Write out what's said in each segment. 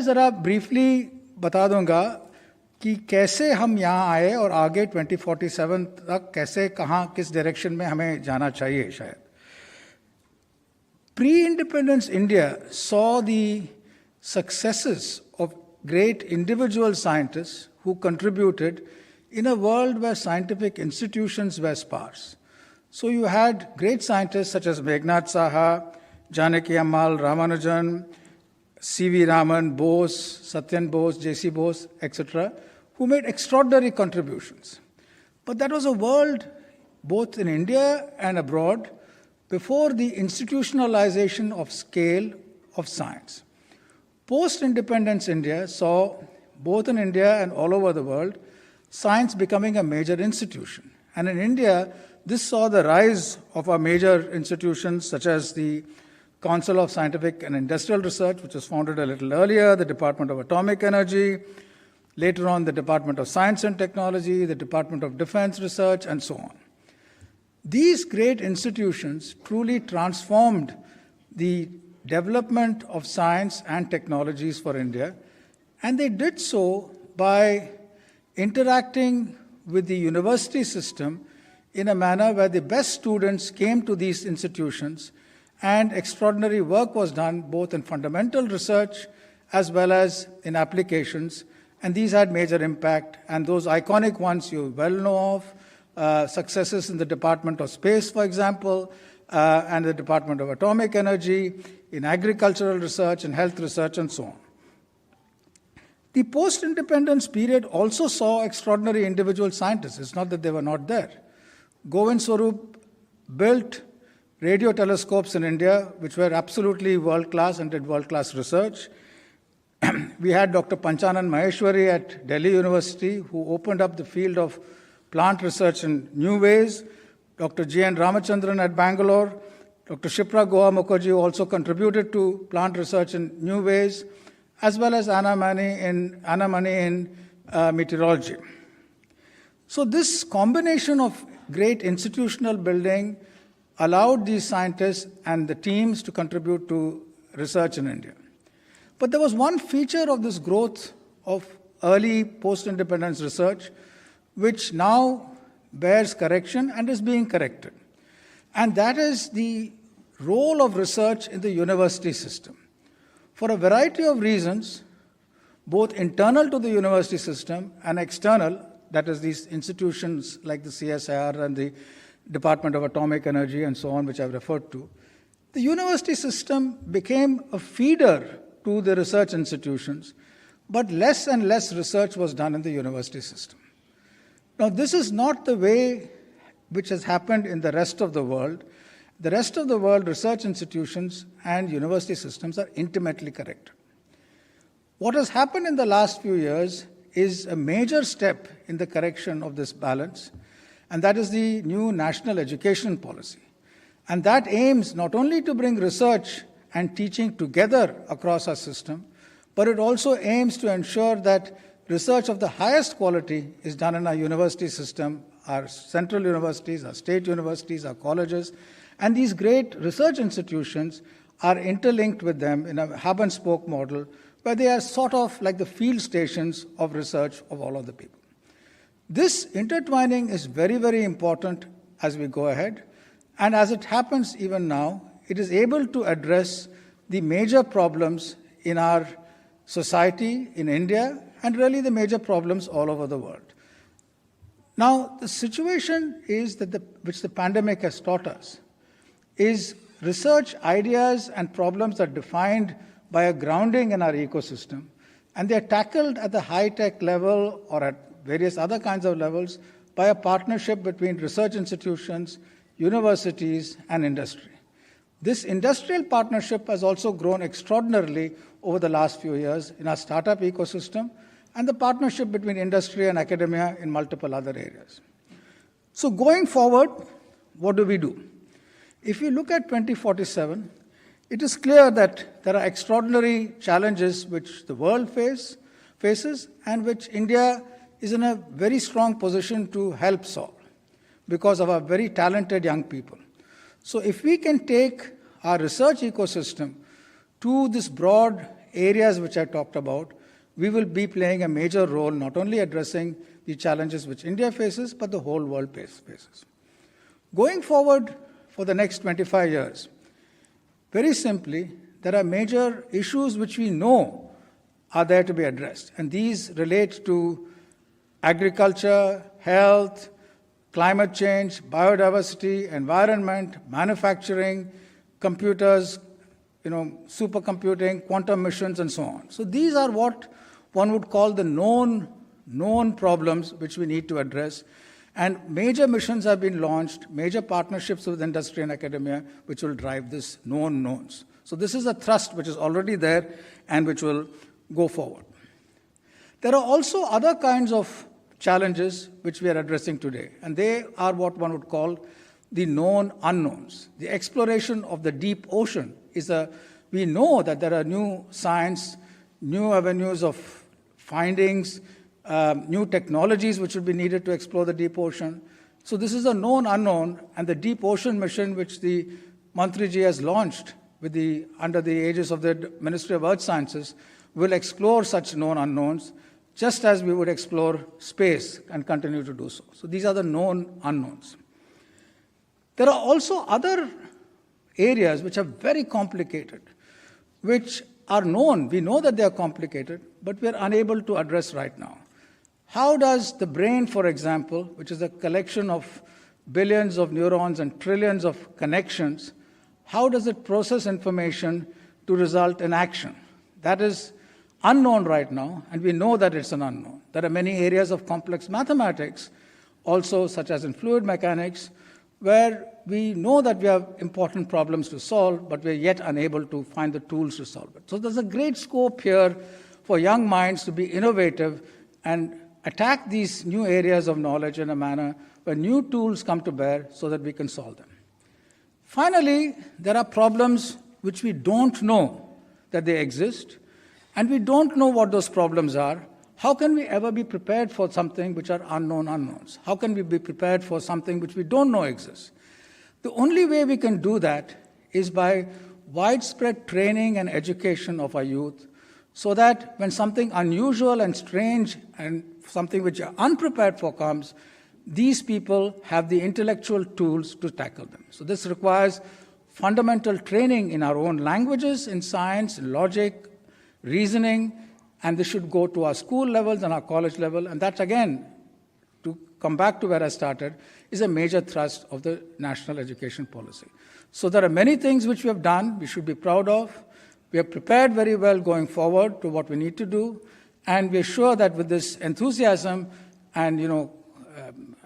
ज़रा ब्रीफली बता दूंगा कि कैसे हम यहाँ आए और आगे 2047 तक कैसे कहाँ किस डायरेक्शन में हमें जाना चाहिए शायद. Pre-independence India saw the successes of great individual scientists who contributed in a world where scientific institutions were sparse. So you had great scientists such as Meghnad Saha, Janaki Ammal, Ramanujan, C.V. Raman, Bose, Satyan Bose, J.C. Bose, etc., who made extraordinary contributions. But that was a world, both in India and abroad, before the institutionalization of scale of science. Post-independence India saw, both in India and all over the world, science becoming a major institution. And in India, this saw the rise of our major institutions such as the Council of Scientific and Industrial Research, which was founded a little earlier, the Department of Atomic Energy, later on the Department of Science and Technology, the Department of Defense Research, and so on. These great institutions truly transformed the development of science and technologies for India, and they did so by interacting with the university system in a manner where the best students came to these institutions and extraordinary work was done both in fundamental research as well as in applications, and these had major impact, and those iconic ones you well know of, successes in the Department of Space, for example, and the Department of Atomic Energy, in agricultural research and health research, and so on. The post-independence period also saw extraordinary individual scientists. It's not that they were not there. Govind Swarup built radio telescopes in India, which were absolutely world-class and did world-class research. We had Dr. Panchanan Maheshwari at Delhi University, who opened up the field of plant research in new ways. Dr. G.N. Ramachandran at Bangalore. Dr. Shipra Goa Mukherjee also contributed to plant research in new ways, as well as Anna Mani in meteorology. So this combination of great institutional building allowed these scientists and the teams to contribute to research in India. But there was one feature of this growth of early post-independence research which now bears correction and is being corrected. And that is the role of research in the university system. For a variety of reasons, both internal to the university system and external, that is these institutions like the CSIR and the Department of Atomic Energy and so on, which I've referred to, the university system became a feeder to the research institutions, but less and less research was done in the university system. Now, this is not the way which has happened in the rest of the world. The rest of the world, research institutions and university systems are intimately connected. What has happened in the last few years is a major step in the correction of this balance, and that is the new national education policy. And that aims not only to bring research and teaching together across our system, but it also aims to ensure that research of the highest quality is done in our university system, our central universities, our state universities, our colleges, and these great research institutions are interlinked with them in a hub and spoke model where they are sort of like the field stations of research of all of the people. This intertwining is very, very important as we go ahead, and as it happens even now, it is able to address the major problems in our society, in India, and really the major problems all over the world. Now, the situation is that which the pandemic has taught us is research ideas and problems are defined by a grounding in our ecosystem, and they are tackled at the high-tech level or at various other kinds of levels by a partnership between research institutions, universities, and industry. This industrial partnership has also grown extraordinarily over the last few years in our startup ecosystem and the partnership between industry and academia in multiple other areas. So going forward, what do we do? If you look at 2047, it is clear that there are extraordinary challenges which the world faces and which India is in a very strong position to help solve because of our very talented young people. So if we can take our research ecosystem to this broad areas which I talked about, we will be playing a major role, not only addressing the challenges which India faces, but the whole world faces. Going forward for the next 25 years, very simply, there are major issues which we know are there to be addressed, and these relate to agriculture, health, climate change, biodiversity, environment, manufacturing, computers, supercomputing, quantum missions, and so on. So these are what one would call the known problems which we need to address. And major missions have been launched, major partnerships with industry and academia, which will drive this known knowns. So this is a thrust which is already there and which will go forward. There are also other kinds of challenges which we are addressing today, and they are what one would call the known unknowns. The exploration of the deep ocean we know that there are new science, new avenues of findings, new technologies which would be needed to explore the deep ocean. So this is a known unknown, and the deep ocean mission which the Mantriji has launched under the aegis of the Ministry of Earth Sciences will explore such known unknowns, just as we would explore space and continue to do so. So these are the known unknowns. There are also other areas which are very complicated, which are known. We know that they are complicated, but we are unable to address right now. How does the brain, for example, which is a collection of billions of neurons and trillions of connections, how does it process information to result in action? That is unknown right now, and we know that it's an unknown. There are many areas of complex mathematics, also such as in fluid mechanics, where we know that we have important problems to solve, but we're yet unable to find the tools to solve it. So there's a great scope here for young minds to be innovative and attack these new areas of knowledge in a manner where new tools come to bear so that we can solve them. Finally, there are problems which we don't know that they exist, and we don't know what those problems are. How can we ever be prepared for something which are unknown unknowns? How can we be prepared for something which we don't know exists? The only way we can do that is by widespread training and education of our youth, so that when something unusual and strange and something which are unprepared for comes, these people have the intellectual tools to tackle them. So this requires fundamental training in our own languages, in science, in logic, reasoning, and this should go to our school levels and our college level. And that, again, to come back to where I started, is a major thrust of the national education policy. So there are many things which we have done, we should be proud of. We are prepared very well going forward to what we need to do, and we are sure that with this enthusiasm and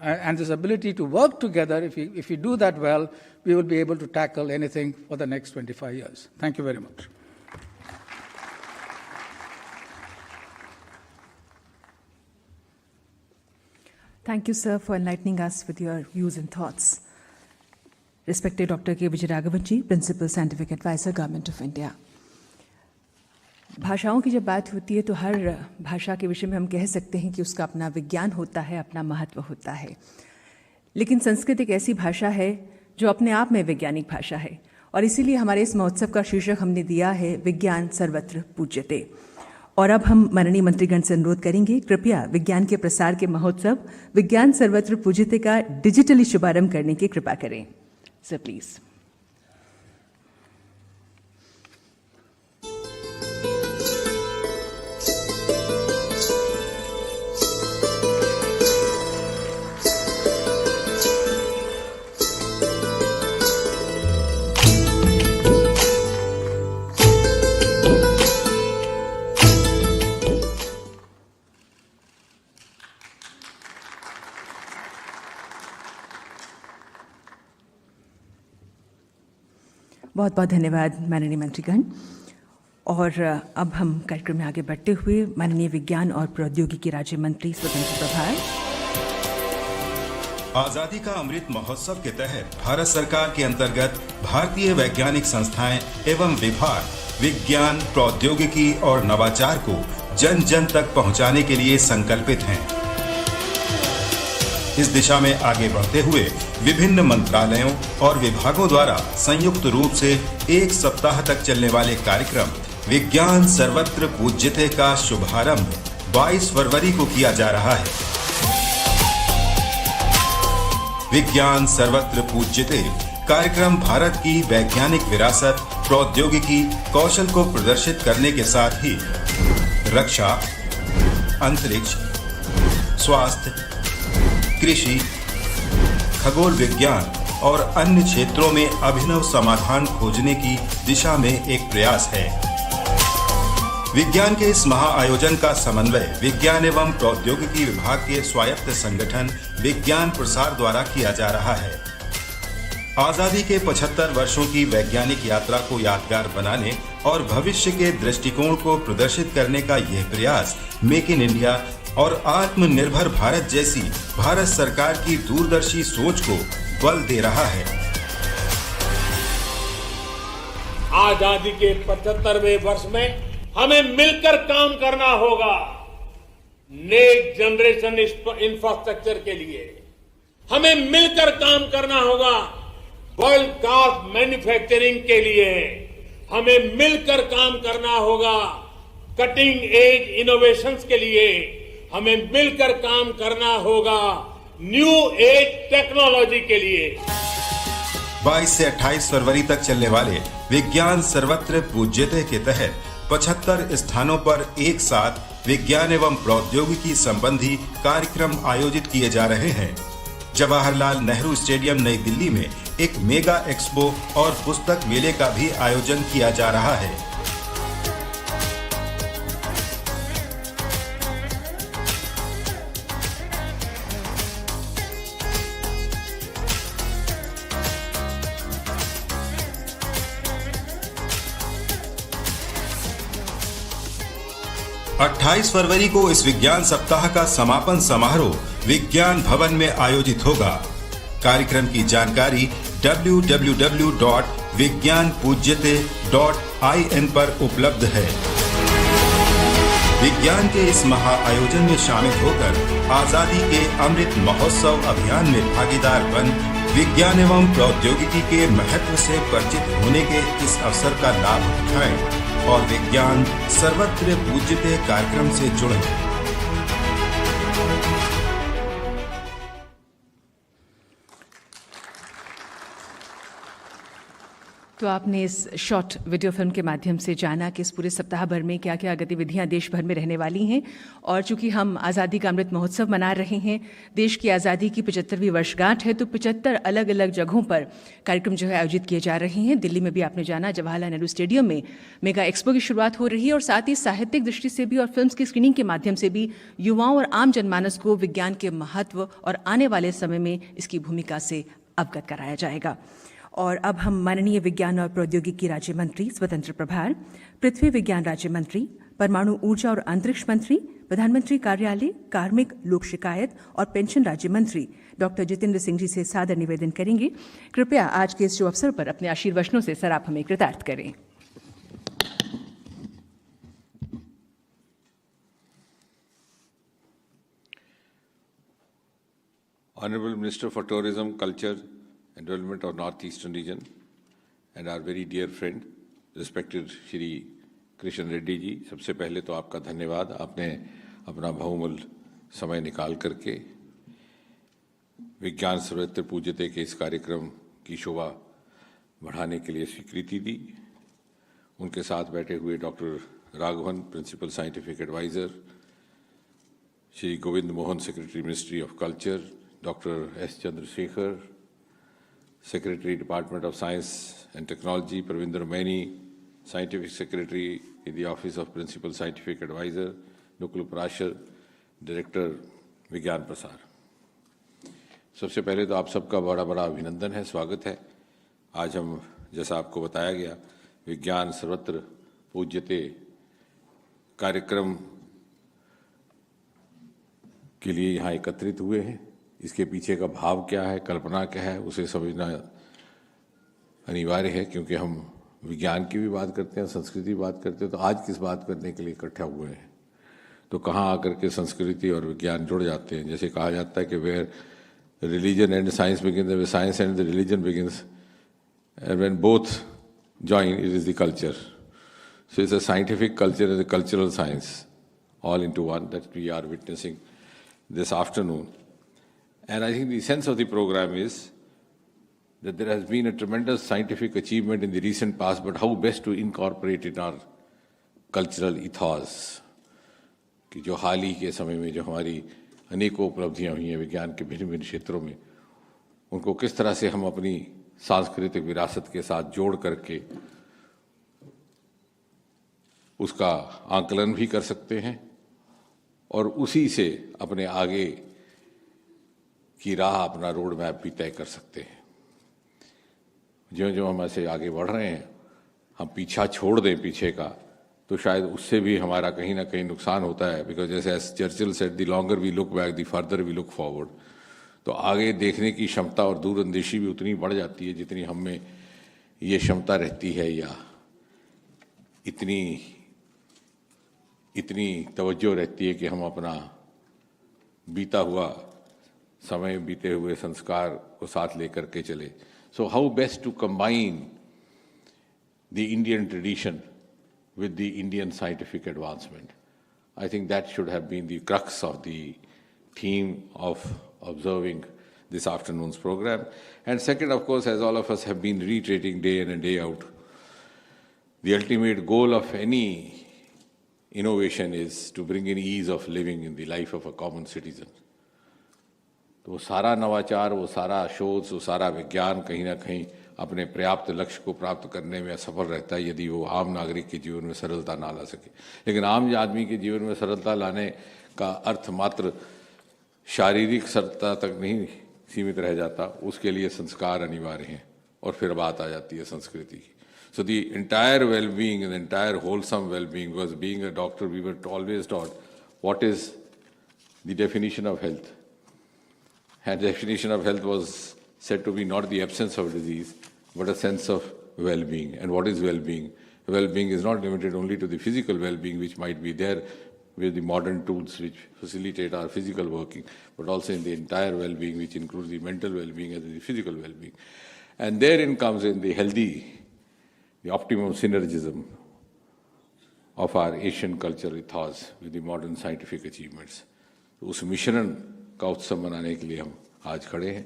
and this ability to work together, if we do that well, we will be able to tackle anything for the next 25 years. Thank you very much. Thank you, sir, for enlightening us with your views and thoughts. Respected Dr. K. Vijayaraghavan, Principal Scientific Advisor, Government of India. भाषाओं की जब बात होती है तो हर भाषा के विषय में हम कह सकते हैं कि उसका अपना विज्ञान होता है, अपना महत्व होता है। लेकिन संस्कृत एक ऐसी भाषा है जो अपने आप में वैज्ञानिक भाषा है, और इसीलिए हमारे इस महोत्सव का शीर्षक हमने दिया है विज्ञान सर्वत्र पूज्यते। और अब हम माननीय मंत्रीगण से अनुरोध करेंगे, कृपया विज्ञान के प्रसार के महोत्सव विज्ञान सर्वत्र पूज्यते का डिजिटली शुभारंभ करने की कृपा करें। Sir please. बहुत बहुत धन्यवाद माननीय मंत्रीगण। और अब हम कार्यक्रम में आगे बढ़ते हुए माननीय विज्ञान और प्रौद्योगिकी राज्य मंत्री स्वतंत्र प्रभार। आजादी का अमृत महोत्सव के तहत भारत सरकार के अंतर्गत भारतीय वैज्ञानिक संस्थाएं एवं विभाग विज्ञान, प्रौद्योगिकी और नवाचार को जन जन तक पहुंचाने के लिए संकल्पित हैं। इस दिशा में आगे बढ़ते हुए विभिन्न मंत्रालयों और विभागों द्वारा संयुक्त रूप से एक सप्ताह तक चलने वाले कार्यक्रम विज्ञान सर्वत्र पूज्यते का शुभारंभ 22 फरवरी को किया जा रहा है। विज्ञान सर्वत्र पूज्यते कार्यक्रम भारत की वैज्ञानिक विरासत, प्रौद्योगिकी, कौशल को प्रदर्शित करने के साथ ही रक्षा, अंतरिक्ष, स्वास्थ्य, कृषि, खगोल विज्ञान और अन्य क्षेत्रों में अभिनव समाधान खोजने की दिशा में एक प्रयास है। विज्ञान के इस महाआयोजन का समन्वय विज्ञान एवं प्रौद्योगिकी विभाग के स्वायत्त संगठन विज्ञान प्रसार द्वारा किया जा रहा है। आजादी के 75 वर्षों की वैज्ञानिक यात्रा को यादगार बनाने और भविष्य के दृष्टिकोण को प्रदर्शित करने का यह प्रयास मेक इन इंडिया और आत्मनिर्भर भारत जैसी भारत सरकार की दूरदर्शी सोच को बल दे रहा है। आजादी के 75वें वर्ष में हमें मिलकर काम करना होगा। नेक्स्ट जनरेशन इंफ्रास्ट्रक्चर के लिए हमें मिलकर काम करना होगा। वर्ल्ड क्लास मैन्युफैक्चरिंग के लिए हमें मिलकर काम करना होगा। कटिंग एज इनोवेशंस के लिए हमें मिलकर काम करना होगा। न्यू एज टेक्नोलॉजी के लिए 22 से 28 फरवरी तक चलने वाले विज्ञान सर्वत्र पूज्यते के तहत 75 स्थानों पर एक साथ विज्ञान एवं प्रौद्योगिकी संबंधी कार्यक्रम आयोजित किए जा रहे हैं। जवाहरलाल नेहरू स्टेडियम नई दिल्ली में एक मेगा एक्सपो और पुस्तक मेले का भी आयोजन किया जा रहा है। अट्ठाईस फरवरी को इस विज्ञान सप्ताह का समापन समारोह विज्ञान भवन में आयोजित होगा। कार्यक्रम की जानकारी www.vigyanpujyate.in पर उपलब्ध है। विज्ञान के इस महाआयोजन में शामिल होकर आजादी के अमृत महोत्सव अभियान में भागीदार बन विज्ञान एवं प्रौद्योगिकी के महत्व से परिचित होने के इस अवसर का लाभ उठाएं और विज्ञान सर्वत्र पूज्यते कार्यक्रम से जुड़ें। तो आपने इस शॉर्ट वीडियो फिल्म के माध्यम से जाना कि इस पूरे सप्ताह भर में क्या क्या गतिविधियां देश भर में रहने वाली हैं। और चूंकि हम आज़ादी का अमृत महोत्सव मना रहे हैं, देश की आज़ादी की 75वीं वर्षगांठ है, तो 75 अलग अलग जगहों पर कार्यक्रम जो है आयोजित किए जा रहे हैं। दिल्ली में भी आपने जाना, जवाहरलाल नेहरू स्टेडियम में मेगा एक्सपो की शुरुआत हो रही है और साथ ही साहित्यिक दृष्टि से भी और फिल्म की स्क्रीनिंग के माध्यम से भी युवाओं और आम जनमानस को विज्ञान के महत्व और आने वाले समय में इसकी भूमिका से अवगत कराया जाएगा। और अब हम माननीय विज्ञान और प्रौद्योगिकी राज्य मंत्री, स्वतंत्र प्रभार, पृथ्वी विज्ञान राज्य मंत्री, परमाणु ऊर्जा और अंतरिक्ष मंत्री, प्रधानमंत्री कार्यालय, कार्मिक, लोक शिकायत और पेंशन राज्य मंत्री डॉक्टर जितेंद्र सिंह जी से सादर निवेदन करेंगे। कृपया आज के इस शुभ अवसर पर अपने आशीर्वचनों से सर आप हमें कृतार्थ करें। Honorable Minister for Tourism, Culture and Development of North Eastern region and our very dear friend, respected Shri Krishna Reddy ji, सबसे पहले तो आपका धन्यवाद। आपने अपना बहुमूल्य समय निकाल करके विज्ञान सर्वत्र पूज्यते के इस कार्यक्रम की शोभा बढ़ाने के लिए स्वीकृति दी। उनके साथ बैठे हुए doctor Raghavan, principal scientific adviser, Shri Govind Mohan, secretary ministry of culture, doctor S Chandrashekhar, Secretary, Department of Science and Technology, Pravinder Maini, Scientific Secretary in the Office of Principal Scientific Advisor, Nukul Prashar, Director, विज्ञान प्रसार। सबसे पहले तो आप सबका बड़ा बड़ा अभिनंदन है, स्वागत है। आज हम, जैसा आपको बताया गया, विज्ञान सर्वत्र पूज्यते कार्यक्रम के लिए यहाँ एकत्रित हुए हैं। इसके पीछे का भाव क्या है, कल्पना क्या है, उसे समझना अनिवार्य है, क्योंकि हम विज्ञान की भी बात करते हैं, संस्कृति की बात करते हैं। तो आज किस बात करने के लिए इकट्ठा हुए हैं, तो कहाँ आकर के संस्कृति और विज्ञान जुड़ जाते हैं। जैसे कहा जाता है कि where religion and science begins, where science end the religion begins, and when both join it is the culture. So it's a scientific culture and a cultural science all into one that we are witnessing this afternoon. And I think the sense of the program is that there has been a tremendous scientific achievement in the recent past, but how best to incorporate it in our cultural ethos. कि जो हाल ही के समय में जो हमारी अनेकों उपलब्धियां हुई हैं विज्ञान के भिन्न भिन्न क्षेत्रों में, उनको किस तरह से हम अपनी सांस्कृतिक विरासत के साथ जोड़ करके उसका आकलन भी कर सकते हैं और उसी से अपने आगे की राह, अपना रोड मैप भी तय कर सकते हैं। जो जो हम ऐसे आगे बढ़ रहे हैं, हम पीछा छोड़ दें पीछे का, तो शायद उससे भी हमारा कहीं ना कहीं नुकसान होता है। बिकॉज जैसे as Churchill said, the longer we look back the further we look forward. तो आगे देखने की क्षमता और दूरअंदेशी भी उतनी बढ़ जाती है जितनी हम में ये क्षमता रहती है या इतनी तवज्जो रहती है कि हम अपना बीता हुआ समय, बीते हुए संस्कार को साथ लेकर के चले। So how best to combine the Indian tradition with the Indian scientific advancement. I think that should have been the crux of the theme of observing this afternoon's program. And second, of course, as all of us have been reiterating day in and day out, the ultimate goal of any innovation is to bring in ease of living in the life of a common citizen. तो वो सारा नवाचार, वो सारा शोध, वो सारा विज्ञान कहीं ना कहीं अपने पर्याप्त लक्ष्य को प्राप्त करने में असफल रहता है यदि वो आम नागरिक के जीवन में सरलता ना ला सके। लेकिन आम आदमी के जीवन में सरलता लाने का अर्थ मात्र शारीरिक सरलता तक नहीं सीमित रह जाता, उसके लिए संस्कार अनिवार्य हैं। और फिर बात आ जाती है संस्कृति की। So the entire well being and entire wholesome well being, because being a doctor we were always taught what is the definition of health. And the definition of health was said to be not the absence of disease, but a sense of well-being. And what is well-being? Well-being is not limited only to the physical well-being, which might be there with the modern tools which facilitate our physical working, but also in the entire well-being, which includes the mental well-being and the physical well-being. And therein comes in the healthy, the optimum synergism of our Asian culture ethos with the modern scientific achievements. उस मिश्रण का उत्सव मनाने के लिए हम आज खड़े हैं।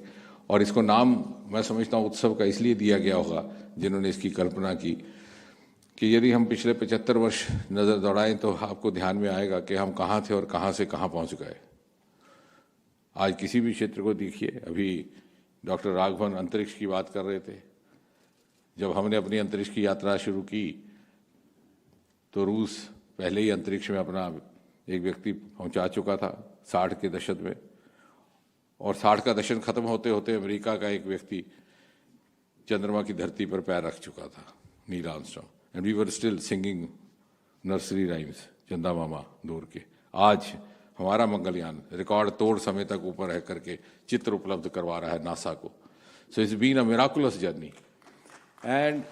और इसको नाम मैं समझता हूँ उत्सव का इसलिए दिया गया होगा जिन्होंने इसकी कल्पना की कि यदि हम पिछले 75 वर्ष नज़र दौड़ाएं तो आपको ध्यान में आएगा कि हम कहाँ थे और कहाँ से कहाँ पहुँच गए। आज किसी भी क्षेत्र को देखिए, अभी डॉक्टर राघवन अंतरिक्ष की बात कर रहे थे। जब हमने अपनी अंतरिक्ष की यात्रा शुरू की तो रूस पहले ही अंतरिक्ष में अपना एक व्यक्ति पहुंचा चुका था 60 के दशक में, और 60 का दशक खत्म होते होते अमेरिका का एक व्यक्ति चंद्रमा की धरती पर पैर रख चुका था, Neil Armstrong, and we were still singing nursery rhymes चंदा मामा दूर के। आज हमारा मंगलयान रिकॉर्ड तोड़ समय तक ऊपर रह करके चित्र उपलब्ध करवा रहा है नासा को। So it's been a miraculous journey. And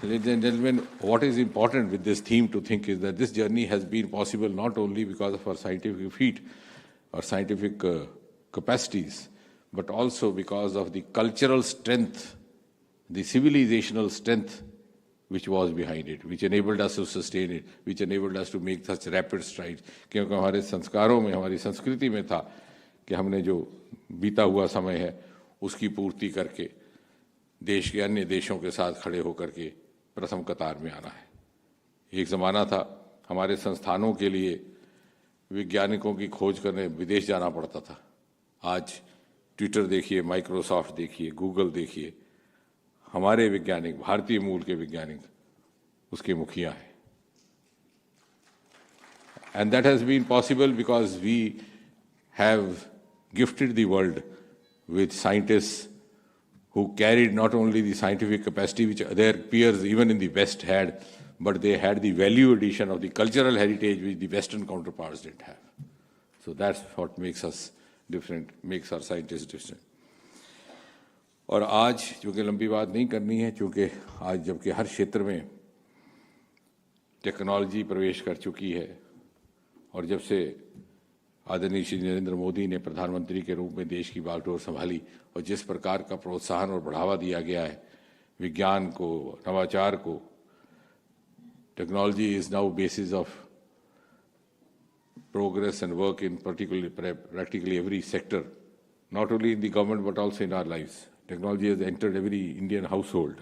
ladies and gentlemen, what is important with this theme to think is that this journey has been possible not only because of our scientific feat or scientific capacities, but also because of the cultural strength, the civilizational strength which was behind it, which enabled us to sustain it, which enabled us to make such rapid strides. क्योंकि हमारे संस्कारों में, हमारी संस्कृति में था कि हमने जो बीता हुआ समय है उसकी पूर्ति करके देश के अन्य देशों के साथ खड़े होकर के प्रथम कतार में आना है। एक ज़माना था हमारे संस्थानों के लिए वैज्ञानिकों की खोज करने विदेश जाना पड़ता था। आज ट्विटर देखिए, माइक्रोसॉफ्ट देखिए, गूगल देखिए, हमारे वैज्ञानिक, भारतीय मूल के वैज्ञानिक उसके मुखिया हैं। And that has been possible because we have gifted the world with scientists who carried not only the scientific capacity which their peers even in the West had, but they had the value addition of the cultural heritage which the Western counterparts didn't have. So that's what makes us different, makes our scientists different. और आज चूँकि लंबी बात नहीं करनी है, चूँकि आज जबकि हर क्षेत्र में टेक्नोलॉजी प्रवेश कर चुकी है और जब से आदरणीय श्री नरेंद्र मोदी ने प्रधानमंत्री के रूप में देश की बागडोर संभाली और जिस प्रकार का प्रोत्साहन और बढ़ावा दिया गया है विज्ञान को, नवाचार को, Technology is now basis of progress and work in practically every sector, not only in the government but also in our lives. Technology has entered every Indian household.